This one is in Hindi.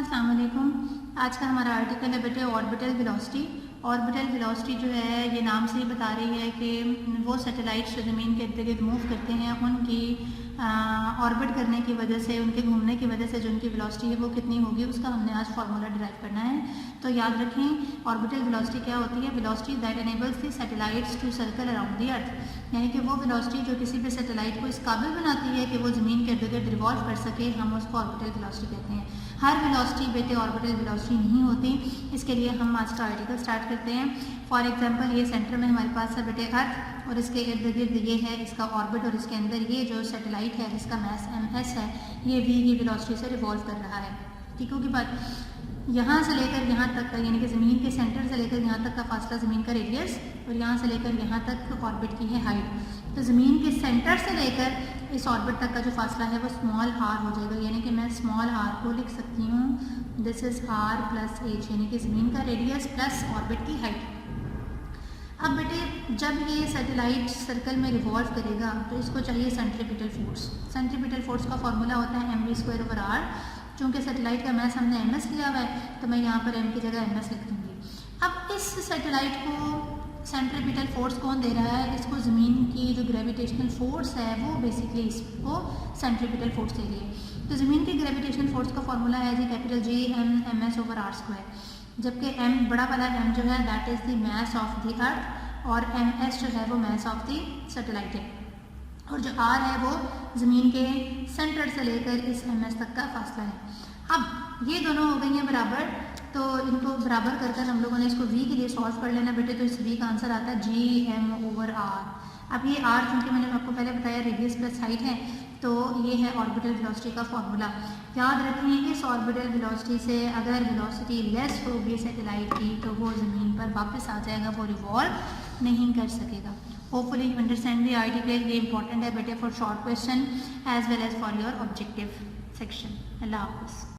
अस्सलाम वालेकुम। आज का हमारा आर्टिकल है बेटे ऑर्बिटल वेलोसिटी। ऑर्बिटल वेलोसिटी जो है ये नाम से ही बता रही है कि वो सैटेलाइट्स जो ज़मीन के इर्द गिर्द मूव करते हैं उनकी ऑर्बिट करने की वजह से, उनके घूमने की वजह से जो उनकी वेलोसिटी है वो कितनी होगी, उसका हमने आज फार्मूला डिराइव करना है। तो याद रखें ऑर्बिटल वेलोसिटी क्या होती है। Velocity that enables the satellites to circle around the earth, यानी कि वो वेलोसिटी जो किसी भी सैटेलाइट को इस काबिल बनाती है कि वो ज़मीन के इर्द गिर्द रिवॉल्व कर सके, हम उसको ऑर्बिटल वेलोसिटी कहते हैं। हर वेलोसिटी बेटे ऑर्बिटल वेलोसिटी नहीं होती। इसके लिए हम आज का आर्टिकल स्टार्ट करते हैं। फॉर एग्जांपल ये सेंटर में हमारे पास है बेटे अर्थ और इसके इर्द गिर्द ये है इसका ऑर्बिट और इसके अंदर ये जो सैटेलाइट है जिसका मास ms है ये v की वेलोसिटी से रिवॉल्व कर रहा है। ठीक होगी बात। यहाँ से लेकर यहाँ तक का यानी कि ज़मीन के सेंटर से लेकर यहाँ तक का फासला ज़मीन का रेडियस और यहाँ से लेकर यहाँ तक ऑर्बिट की है हाइट। तो ज़मीन के सेंटर से लेकर इस ऑर्बिट तक का जो फासला है वो स्मॉल r हो जाएगा, यानी कि मैं स्मॉल r को लिख सकती हूँ this is r plus h, यानी कि ज़मीन का रेडियस प्लस ऑर्बिट की हाइट। अब बेटे जब ये सैटेलाइट सर्कल में रिवॉल्व करेगा तो इसको चाहिए सेंट्रीपिटल फोर्स। सेंट्रीपिटल फोर्स का फॉर्मूला होता है mv²/r। चूँकि सैटेलाइट का मास हमने ms लिया हुआ है तो मैं यहाँ पर m की जगह ms लिख दूँगी। अब इस सैटेलाइट को सेंट्रीपिटल फोर्स कौन दे रहा है, इसको ज़मीन की जो ग्रेविटेशनल फोर्स है वो बेसिकली इसको सेंट्रीपिटल फोर्स दे रही है। तो ज़मीन की ग्रेविटेशनल फोर्स का फॉर्मूला है G capital G m ms/r², जबकि m बड़ा वाला m जो है that is the mass of the earth और ms जो है वो मास ऑफ द सैटेलाइट है और जो r है वो ज़मीन के सेंटर से लेकर इस ms तक का फासला है। अब ये दोनों हो गई हैं बराबर, तो इनको बराबर कर कर हम लोगों ने इसको v के लिए सॉल्व कर लेना बेटे। तो इस v का आंसर आता है Gm/r। अब ये r चूँकि मैंने आपको पहले बताया रेडियस प्लस हाइट है तो ये है ऑर्बिटल वेलोसिटी का फॉर्मूला। याद रखें इस ऑर्बिटल वेलोसिटी से अगर वेलोसिटी लेस होगी सैटेलाइट की तो वो ज़मीन पर वापस आ जाएगा, वो रिवॉल्व नहीं कर सकेगा। Hopefully you understand the article. ये इंपॉर्टेंट है बेटे for short question as well as for your objective section. अल्लाह हाफ़िज़।